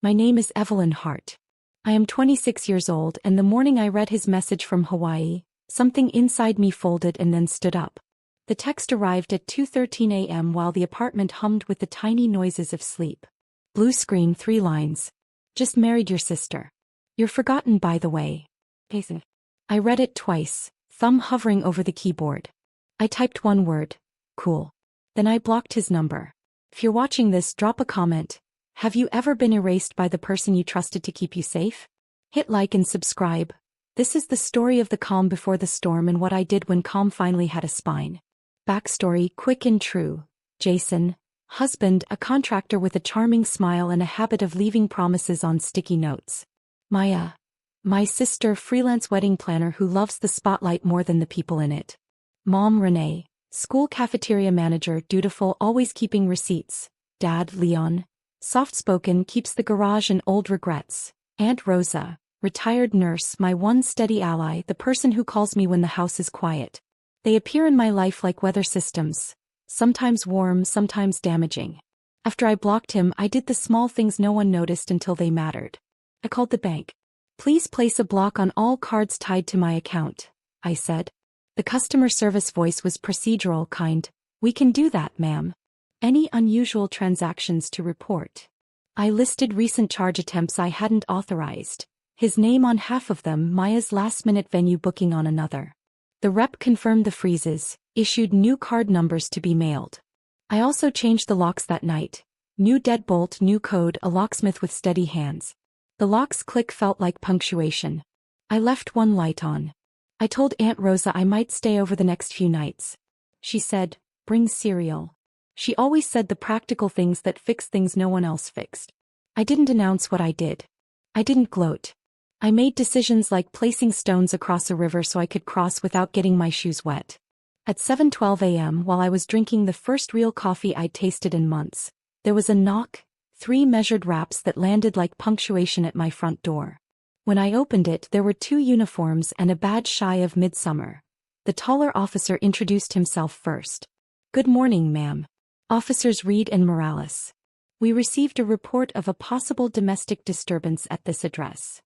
My name is Evelyn Hart. I am 26 years old, and the morning I read his message from Hawaii, something inside me folded and then stood up. The text arrived at 2:13 a.m. while the apartment hummed with the tiny noises of sleep. Blue screen, 3 lines. Just married your sister. You're forgotten, by the way. I read it twice, thumb hovering over the keyboard. I typed one word, cool. Then I blocked his number. If you're watching this, drop a comment. Have you ever been erased by the person you trusted to keep you safe? Hit like and subscribe. This is the story of the calm before the storm and what I did when calm finally had a spine. Backstory, quick and true. Jason, husband, a contractor with a charming smile and a habit of leaving promises on sticky notes. Maya, my sister, freelance wedding planner who loves the spotlight more than the people in it. Mom, Renee, school cafeteria manager, dutiful, always keeping receipts. Dad, Leon, soft-spoken, keeps the garage and old regrets. Aunt Rosa, retired nurse, my one steady ally, the person who calls me when the house is quiet. They appear in my life like weather systems, sometimes warm, sometimes damaging. After I blocked him, I did the small things no one noticed until they mattered. I called the bank. Please place a block on all cards tied to my account, I said. The customer service voice was procedural, kind. We can do that, ma'am. Any unusual transactions to report? I listed recent charge attempts I hadn't authorized. His name on half of them, Maya's last-minute venue booking on another. The rep confirmed the freezes, issued new card numbers to be mailed. I also changed the locks that night. New deadbolt, new code, a locksmith with steady hands. The lock's click felt like punctuation. I left one light on. I told Aunt Rosa I might stay over the next few nights. She said, bring cereal. She always said the practical things that fix things no one else fixed. I didn't announce what I did. I didn't gloat. I made decisions like placing stones across a river so I could cross without getting my shoes wet. At 7:12 a.m., while I was drinking the first real coffee I'd tasted in months, there was a knock, 3 measured raps that landed like punctuation at my front door. When I opened it, there were 2 uniforms and a badge shy of midsummer. The taller officer introduced himself first. Good morning, ma'am. Officers Reed and Morales. We received a report of a possible domestic disturbance at this address.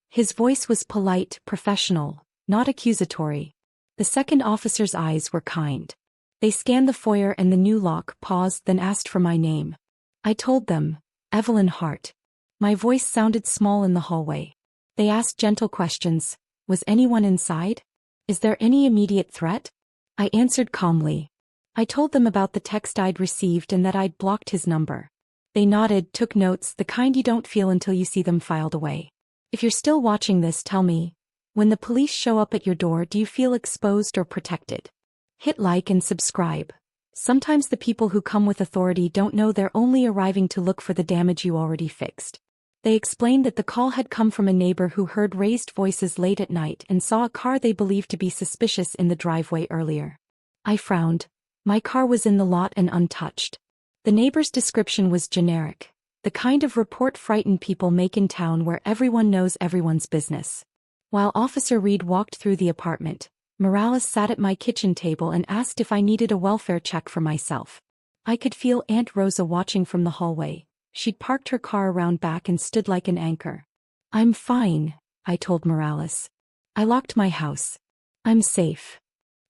His voice was polite, professional, not accusatory. The second officer's eyes were kind. They scanned the foyer and the new lock, paused, then asked for my name. I told them, Evelyn Hart. My voice sounded small in the hallway. They asked gentle questions. Was anyone inside? Is there any immediate threat? I answered calmly. I told them about the text I'd received and that I'd blocked his number. They nodded, took notes, the kind you don't feel until you see them filed away. If you're still watching this, tell me, when the police show up at your door, do you feel exposed or protected? Hit like and subscribe. Sometimes the people who come with authority don't know they're only arriving to look for the damage you already fixed. They explained that the call had come from a neighbor who heard raised voices late at night and saw a car they believed to be suspicious in the driveway earlier. I frowned. My car was in the lot and untouched. The neighbor's description was generic, the kind of report frightened people make in town where everyone knows everyone's business. While Officer Reed walked through the apartment, Morales sat at my kitchen table and asked if I needed a welfare check for myself. I could feel Aunt Rosa watching from the hallway. She'd parked her car around back and stood like an anchor. I'm fine, I told Morales. I locked my house. I'm safe.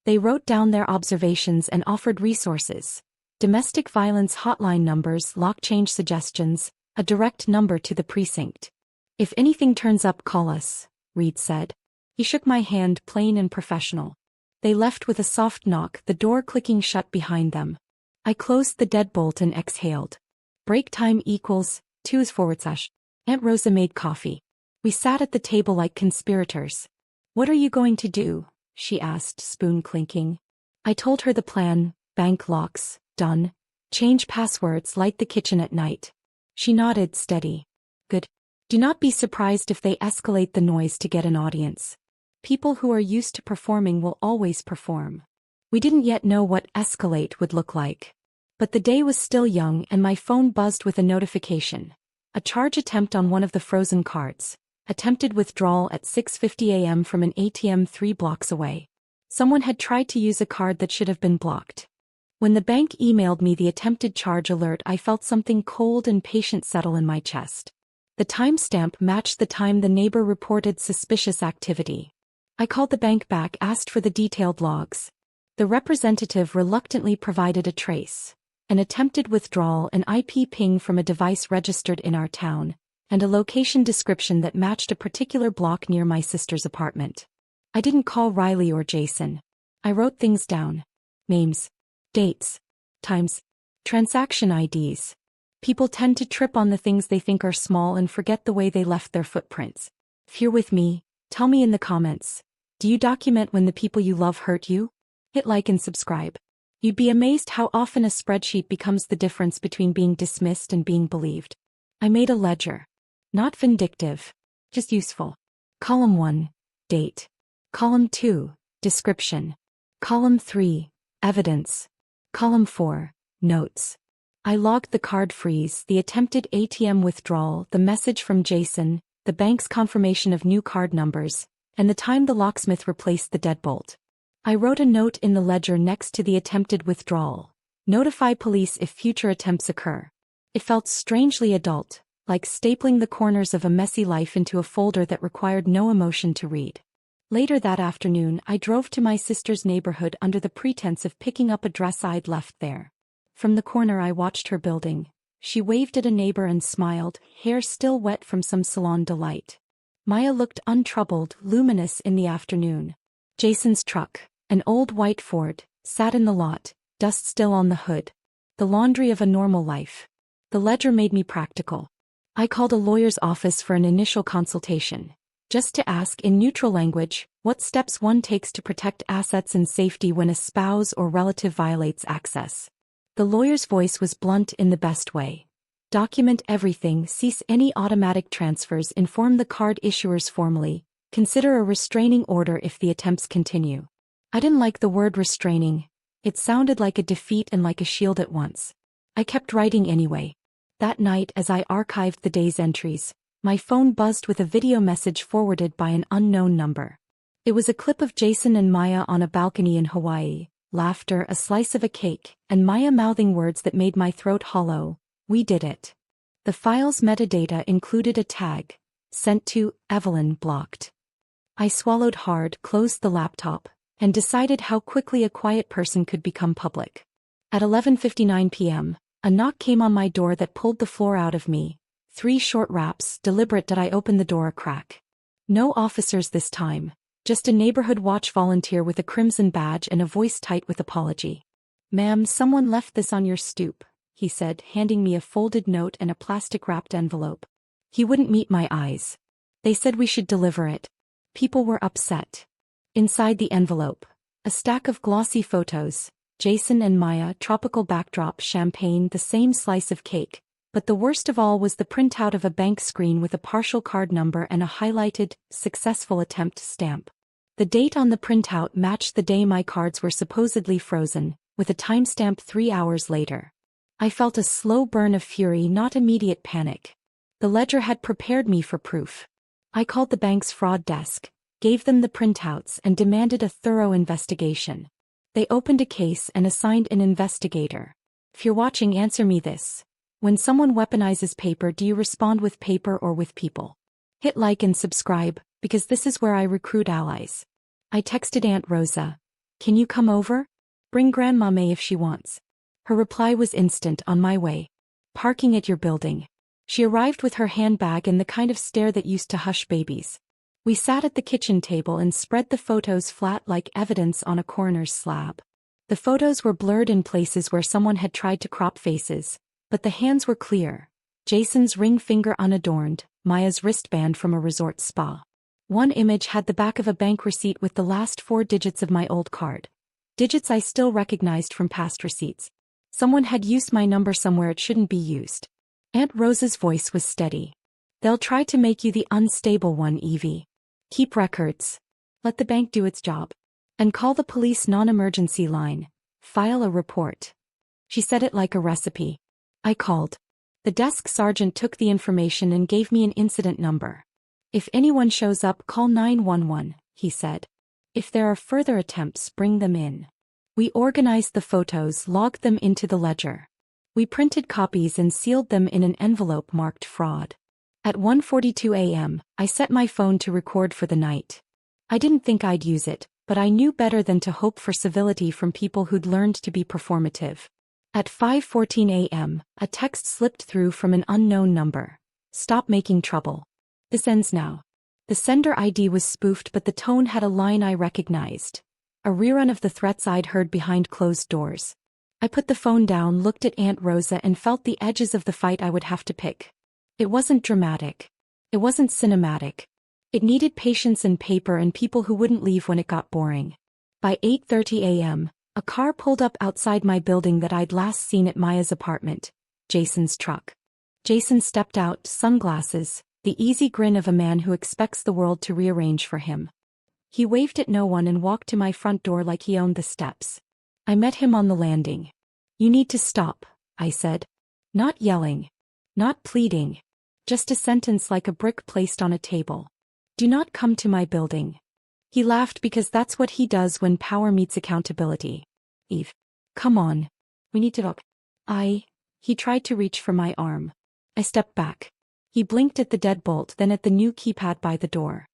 They wrote down their observations and offered resources. Domestic violence hotline numbers, lock change suggestions, a direct number to the precinct. If anything turns up, call us, Reed said. He shook my hand, plain and professional. They left with a soft knock, the door clicking shut behind them. I closed the deadbolt and exhaled. Break time equals 2/. Aunt Rosa made coffee. We sat at the table like conspirators. What are you going to do? She asked, spoon clinking. I told her the plan, bank locks, done. Change passwords, light the kitchen at night. She nodded, steady. Good. Do not be surprised if they escalate the noise to get an audience. People who are used to performing will always perform. We didn't yet know what escalate would look like. But the day was still young and my phone buzzed with a notification. A charge attempt on one of the frozen cards. Attempted withdrawal at 6:50 a.m. from an ATM 3 blocks away. Someone had tried to use a card that should have been blocked. When the bank emailed me the attempted charge alert, I felt something cold and patient settle in my chest. The timestamp matched the time the neighbor reported suspicious activity. I called the bank back, asked for the detailed logs. The representative reluctantly provided a trace, an attempted withdrawal, an IP ping from a device registered in our town, and a location description that matched a particular block near my sister's apartment. I didn't call Riley or Jason. I wrote things down. Names, dates, times, transaction IDs. People tend to trip on the things they think are small and forget the way they left their footprints. If you're with me, tell me in the comments. Do you document when the people you love hurt you? Hit like and subscribe. You'd be amazed how often a spreadsheet becomes the difference between being dismissed and being believed. I made a ledger. Not vindictive, just useful. Column 1, date. Column 2, description. Column 3, evidence. Column 4, notes. I logged the card freeze, the attempted ATM withdrawal, the message from Jason, the bank's confirmation of new card numbers, and the time the locksmith replaced the deadbolt. I wrote a note in the ledger next to the attempted withdrawal. Notify police if future attempts occur. It felt strangely adult, like stapling the corners of a messy life into a folder that required no emotion to read. Later that afternoon, I drove to my sister's neighborhood under the pretense of picking up a dress I'd left there. From the corner I watched her building. She waved at a neighbor and smiled, hair still wet from some salon delight. Maya looked untroubled, luminous in the afternoon. Jason's truck, an old white Ford, sat in the lot, dust still on the hood. The laundry of a normal life. The ledger made me practical. I called a lawyer's office for an initial consultation, just to ask in neutral language what steps one takes to protect assets and safety when a spouse or relative violates access. The lawyer's voice was blunt in the best way. Document everything, cease any automatic transfers, inform the card issuers formally, consider a restraining order if the attempts continue. I didn't like the word restraining. It sounded like a defeat and like a shield at once. I kept writing anyway. That night, as I archived the day's entries, my phone buzzed with a video message forwarded by an unknown number. It was a clip of Jason and Maya on a balcony in Hawaii. Laughter, a slice of a cake, and Maya mouthing words that made my throat hollow. We did it. The file's metadata included a tag, sent to Evelyn blocked. I swallowed hard, closed the laptop, and decided how quickly a quiet person could become public. At 11:59 p.m., a knock came on my door that pulled the floor out of me. 3 short raps, deliberate that I open the door a crack. No officers this time. Just a neighborhood watch volunteer with a crimson badge and a voice tight with apology. "Ma'am, someone left this on your stoop," he said, handing me a folded note and a plastic-wrapped envelope. He wouldn't meet my eyes. They said we should deliver it. People were upset. Inside the envelope, a stack of glossy photos, Jason and Maya, tropical backdrop, champagne, the same slice of cake. But the worst of all was the printout of a bank screen with a partial card number and a highlighted, successful attempt stamp. The date on the printout matched the day my cards were supposedly frozen, with a timestamp 3 hours later. I felt a slow burn of fury, not immediate panic. The ledger had prepared me for proof. I called the bank's fraud desk, gave them the printouts, and demanded a thorough investigation. They opened a case and assigned an investigator. If you're watching, answer me this. When someone weaponizes paper, do you respond with paper or with people? Hit like and subscribe, because this is where I recruit allies. I texted Aunt Rosa. "Can you come over? Bring Grandma May if she wants." Her reply was instant: "On my way. Parking at your building." She arrived with her handbag and the kind of stare that used to hush babies. We sat at the kitchen table and spread the photos flat like evidence on a coroner's slab. The photos were blurred in places where someone had tried to crop faces, but the hands were clear. Jason's ring finger unadorned, Maya's wristband from a resort spa. One image had the back of a bank receipt with the last 4 digits of my old card. Digits I still recognized from past receipts. Someone had used my number somewhere it shouldn't be used. Aunt Rosa's voice was steady. "They'll try to make you the unstable one, Evie. Keep records. Let the bank do its job. And call the police non-emergency line. File a report." She said it like a recipe. I called. The desk sergeant took the information and gave me an incident number. "If anyone shows up, call 911, he said. "If there are further attempts, bring them in." We organized the photos, logged them into the ledger. We printed copies and sealed them in an envelope marked fraud. At 1:42 a.m., I set my phone to record for the night. I didn't think I'd use it, but I knew better than to hope for civility from people who'd learned to be performative. At 5:14 a.m., a text slipped through from an unknown number. Stop making trouble. This ends now. The sender ID was spoofed, but the tone had a line I recognized. A rerun of the threats I'd heard behind closed doors. I put the phone down, looked at Aunt Rosa, and felt the edges of the fight I would have to pick. It wasn't dramatic. It wasn't cinematic. It needed patience and paper and people who wouldn't leave when it got boring. By 8:30 a.m., a car pulled up outside my building that I'd last seen at Maya's apartment, Jason's truck. Jason stepped out, sunglasses, the easy grin of a man who expects the world to rearrange for him. He waved at no one and walked to my front door like he owned the steps. I met him on the landing. "You need to stop," I said. Not yelling. Not pleading. Just a sentence like a brick placed on a table. "Do not come to my building." He laughed because that's what he does when power meets accountability. "Eve. Come on. We need to talk." He tried to reach for my arm. I stepped back. He blinked at the deadbolt, then at the new keypad by the door.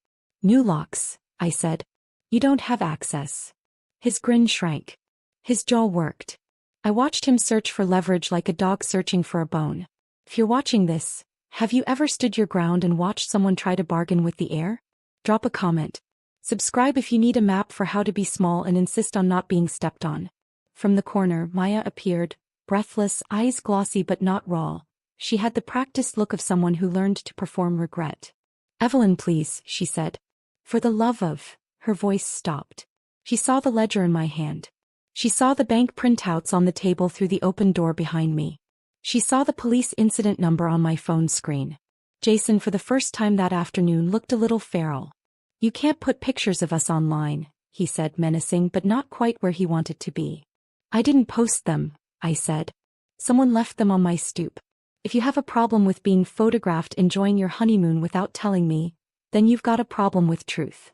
"New locks," I said. "You don't have access." His grin shrank. His jaw worked. I watched him search for leverage like a dog searching for a bone. If you're watching this, have you ever stood your ground and watched someone try to bargain with the air? Drop a comment. Subscribe if you need a map for how to be small and insist on not being stepped on. From the corner, Maya appeared, breathless, eyes glossy but not raw. She had the practiced look of someone who learned to perform regret. "Evelyn, please," she said. "For the love of..." Her voice stopped. She saw the ledger in my hand. She saw the bank printouts on the table through the open door behind me. She saw the police incident number on my phone screen. Jason, for the first time that afternoon, looked a little feral. "You can't put pictures of us online," he said, menacing but not quite where he wanted to be. "I didn't post them," I said. "Someone left them on my stoop. If you have a problem with being photographed enjoying your honeymoon without telling me, then you've got a problem with truth."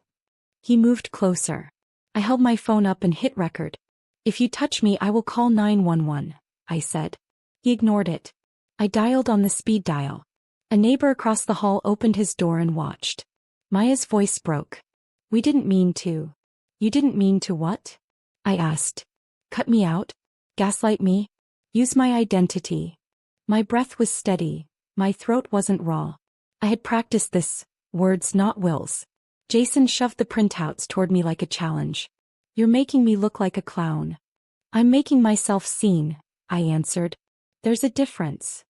He moved closer. I held my phone up and hit record. "If you touch me, I will call 911, I said. He ignored it. I dialed on the speed dial. A neighbor across the hall opened his door and watched. Maya's voice broke. "We didn't mean to." "You didn't mean to what?" I asked. "Cut me out? Gaslight me? Use my identity?" My breath was steady. My throat wasn't raw. I had practiced this. Words, not wills. Jason shoved the printouts toward me like a challenge. "You're making me look like a clown." "I'm making myself seen," I answered. "There's a difference."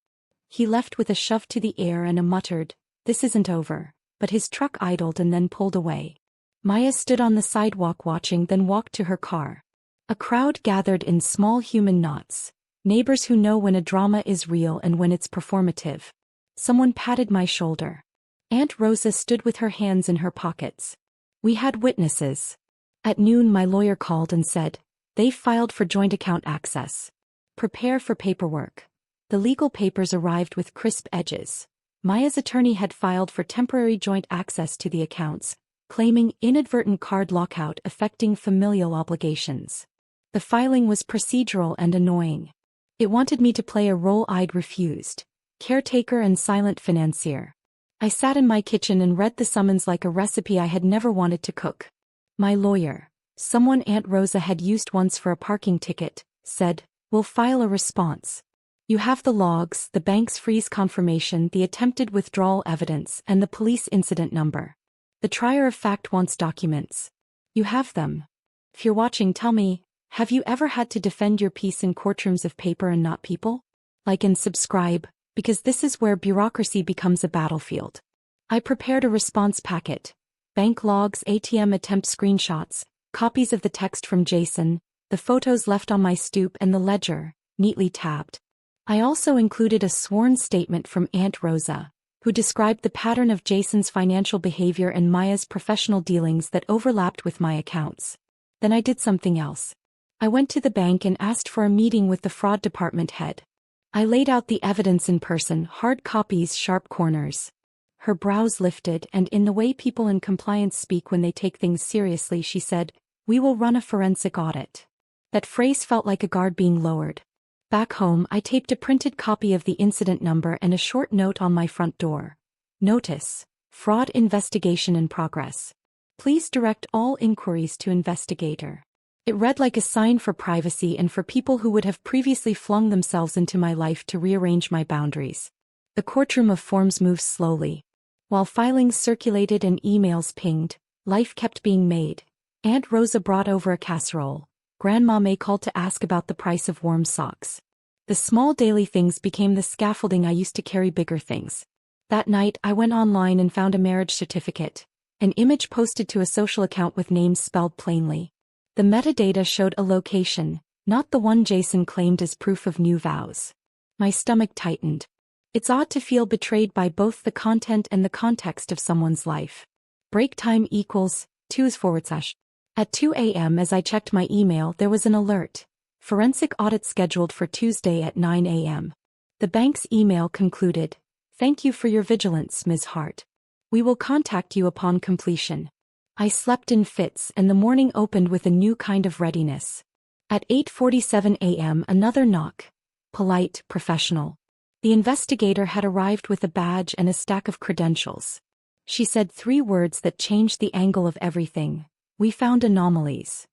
He left with a shove to the air and a muttered, "This isn't over," but his truck idled and then pulled away. Maya stood on the sidewalk watching, then walked to her car. A crowd gathered in small human knots. Neighbors who know when a drama is real and when it's performative. Someone patted my shoulder. Aunt Rosa stood with her hands in her pockets. We had witnesses. At noon my lawyer called and said, "They've filed for joint account access. Prepare for paperwork." The legal papers arrived with crisp edges. Maya's attorney had filed for temporary joint access to the accounts, claiming inadvertent card lockout affecting familial obligations. The filing was procedural and annoying. It wanted me to play a role I'd refused. Caretaker and silent financier. I sat in my kitchen and read the summons like a recipe I had never wanted to cook. My lawyer, someone Aunt Rosa had used once for a parking ticket, said, "We'll file a response. You have the logs, the bank's freeze confirmation, the attempted withdrawal evidence, and the police incident number. The trier of fact wants documents. You have them. If you're watching, tell me, have you ever had to defend your piece in courtrooms of paper and not people? Like and subscribe, because this is where bureaucracy becomes a battlefield." I prepared a response packet. Bank logs, ATM attempt screenshots, copies of the text from Jason, the photos left on my stoop, and the ledger, neatly tabbed. I also included a sworn statement from Aunt Rosa, who described the pattern of Jason's financial behavior and Maya's professional dealings that overlapped with my accounts. Then I did something else. I went to the bank and asked for a meeting with the fraud department head. I laid out the evidence in person, hard copies, sharp corners. Her brows lifted, and in the way people in compliance speak when they take things seriously, she said, "We will run a forensic audit." That phrase felt like a guard being lowered. Back home, I taped a printed copy of the incident number and a short note on my front door. Notice: fraud investigation in progress. Please direct all inquiries to investigator. It read like a sign for privacy and for people who would have previously flung themselves into my life to rearrange my boundaries. The courtroom of forms moves slowly. While filings circulated and emails pinged, life kept being made. Aunt Rosa brought over a casserole. Grandma May called to ask about the price of warm socks. The small daily things became the scaffolding I used to carry bigger things. That night I went online and found a marriage certificate. An image posted to a social account with names spelled plainly. The metadata showed a location, not the one Jason claimed as proof of new vows. My stomach tightened. It's odd to feel betrayed by both the content and the context of someone's life. Break time equals 2/. At 2 a.m. as I checked my email there was an alert. Forensic audit scheduled for Tuesday at 9 a.m. The bank's email concluded, "Thank you for your vigilance, Ms. Hart. We will contact you upon completion." I slept in fits and the morning opened with a new kind of readiness. At 8:47 a.m. another knock. Polite, professional. The investigator had arrived with a badge and a stack of credentials. She said 3 words that changed the angle of everything. "We found anomalies."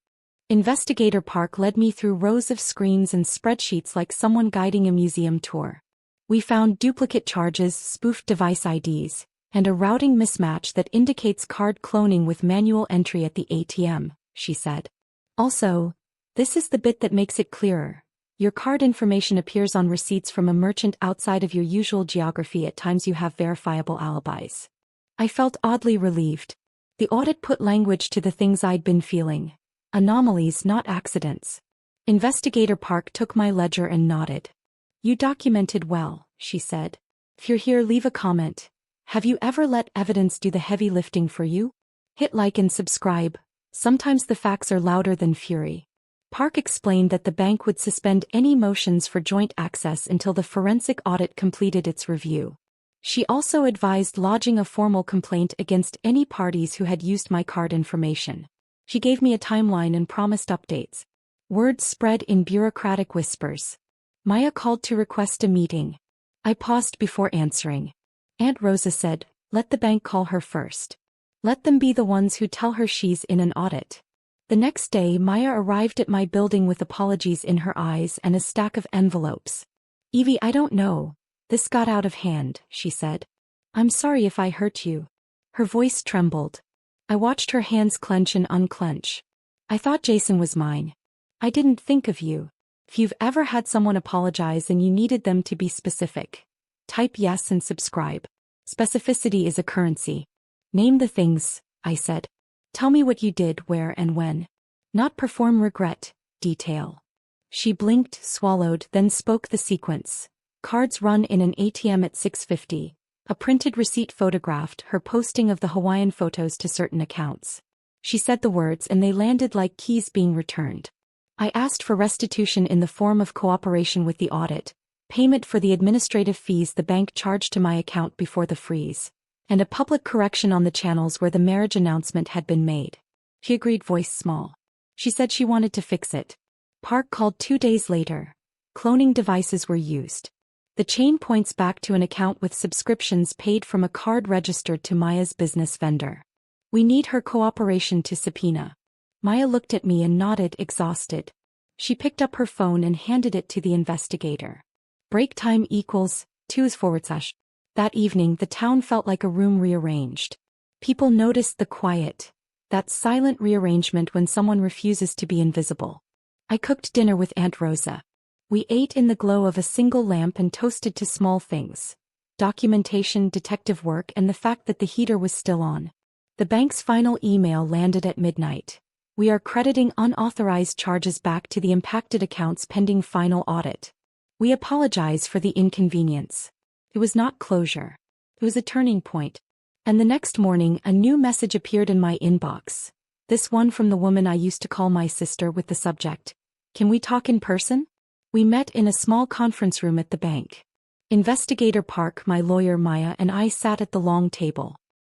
Investigator Park led me through rows of screens and spreadsheets like someone guiding a museum tour. "We found duplicate charges, spoofed device IDs, and a routing mismatch that indicates card cloning with manual entry at the ATM," she said. "Also, this is the bit that makes it clearer. Your card information appears on receipts from a merchant outside of your usual geography. At times you have verifiable alibis." I felt oddly relieved. The audit put language to the things I'd been feeling. Anomalies, not accidents. Investigator Park took my ledger and nodded. "You documented well," she said. "If you're here, leave a comment. Have you ever let evidence do the heavy lifting for you? Hit like and subscribe. Sometimes the facts are louder than fury." Park explained that the bank would suspend any motions for joint access until the forensic audit completed its review. She also advised lodging a formal complaint against any parties who had used my card information. She gave me a timeline and promised updates. Word spread in bureaucratic whispers. Maya called to request a meeting. I paused before answering. Aunt Rosa said, "Let the bank call her first. Let them be the ones who tell her she's in an audit." The next day Maya arrived at my building with apologies in her eyes and a stack of envelopes. "Evie, I don't know. This got out of hand," she said. "I'm sorry if I hurt you." Her voice trembled. I watched her hands clench and unclench. "I thought Jason was mine. I didn't think of you. If you've ever had someone apologize and you needed them to be specific, type yes and subscribe. Specificity is a currency. Name the things," I said. "Tell me what you did, where and when. Not perform, regret, detail." She blinked, swallowed, then spoke the sequence. Cards run in an ATM at 6:50. A printed receipt photographed her posting of the Hawaiian photos to certain accounts. She said the words and they landed like keys being returned. I asked for restitution in the form of cooperation with the audit, payment for the administrative fees the bank charged to my account before the freeze, and a public correction on the channels where the marriage announcement had been made. She agreed, voice small. She said she wanted to fix it. Park called 2 days later. Cloning devices were used. The chain points back to an account with subscriptions paid from a card registered to Maya's business vendor. "We need her cooperation to subpoena." Maya looked at me and nodded, exhausted. She picked up her phone and handed it to the investigator. Break time equals 2/. That evening the town felt like a room rearranged. People noticed the quiet, that silent rearrangement when someone refuses to be invisible. I cooked dinner with Aunt Rosa. We ate in the glow of a single lamp and toasted to small things: documentation, detective work, and the fact that the heater was still on. The bank's final email landed at midnight. "We are crediting unauthorized charges back to the impacted accounts pending final audit. We apologize for the inconvenience." It was not closure. It was a turning point. And the next morning a new message appeared in my inbox. This one from the woman I used to call my sister, with the subject, "Can we talk in person?" We met in a small conference room at the bank. Investigator Park, my lawyer Maya, and I sat at the long table.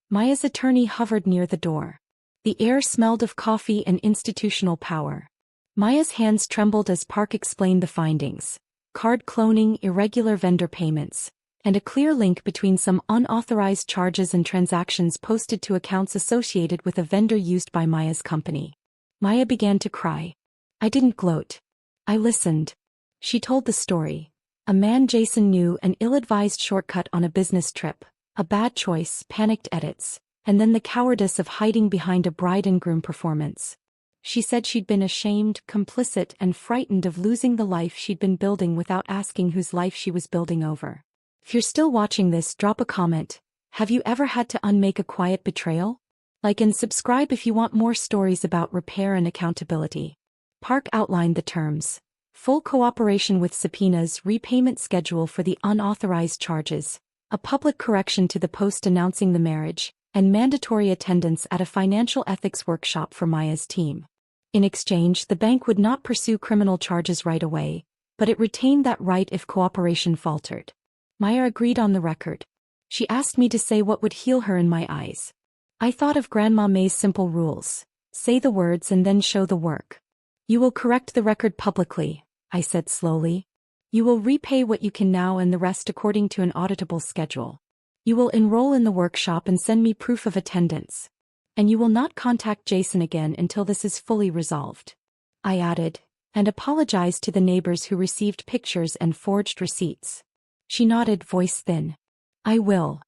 Maya's attorney hovered near the door. The air smelled of coffee and institutional power. Maya's hands trembled as Park explained the findings: card cloning, irregular vendor payments, and a clear link between some unauthorized charges and transactions posted to accounts associated with a vendor used by Maya's company. Maya began to cry. I didn't gloat. I listened. She told the story. A man Jason knew, an ill-advised shortcut on a business trip, a bad choice, panicked edits, and then the cowardice of hiding behind a bride and groom performance. She said she'd been ashamed, complicit, and frightened of losing the life she'd been building without asking whose life she was building over. If you're still watching this, drop a comment. Have you ever had to unmake a quiet betrayal? Like and subscribe if you want more stories about repair and accountability. Park outlined the terms. Full cooperation with subpoenas, repayment schedule for the unauthorized charges, a public correction to the post announcing the marriage, and mandatory attendance at a financial ethics workshop for Maya's team. In exchange, the bank would not pursue criminal charges right away, but it retained that right if cooperation faltered. Maya agreed on the record. She asked me to say what would heal her in my eyes. I thought of Grandma May's simple rules. Say the words and then show the work. You will correct the record publicly, I said slowly. You will repay what you can now and the rest according to an auditable schedule. You will enroll in the workshop and send me proof of attendance. And you will not contact Jason again until this is fully resolved. I added, and apologized to the neighbors who received pictures and forged receipts. She nodded, voice thin. I will.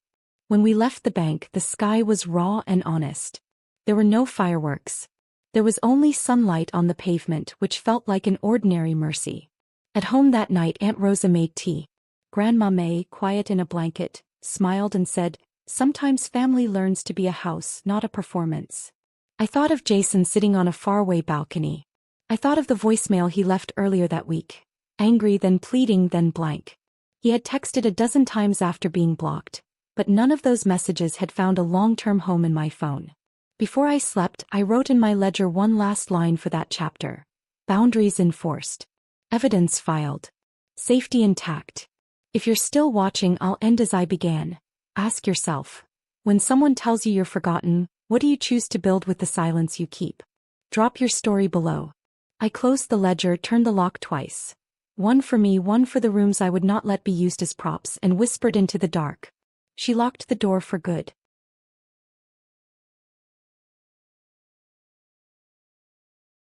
When we left the bank, the sky was raw and honest. There were no fireworks. There was only sunlight on the pavement, which felt like an ordinary mercy. At home that night, Aunt Rosa made tea. Grandma May, quiet in a blanket, smiled and said, sometimes family learns to be a house, not a performance. I thought of Jason sitting on a faraway balcony. I thought of the voicemail he left earlier that week. Angry, then pleading, then blank. He had texted a dozen times after being blocked, but none of those messages had found a long-term home in my phone. Before I slept, I wrote in my ledger one last line for that chapter. Boundaries enforced. Evidence filed. Safety intact. If you're still watching, I'll end as I began. Ask yourself. When someone tells you you're forgotten, what do you choose to build with the silence you keep? Drop your story below. I closed the ledger, turned the lock twice. One for me, one for the rooms I would not let be used as props, and whispered into the dark. She locked the door for good.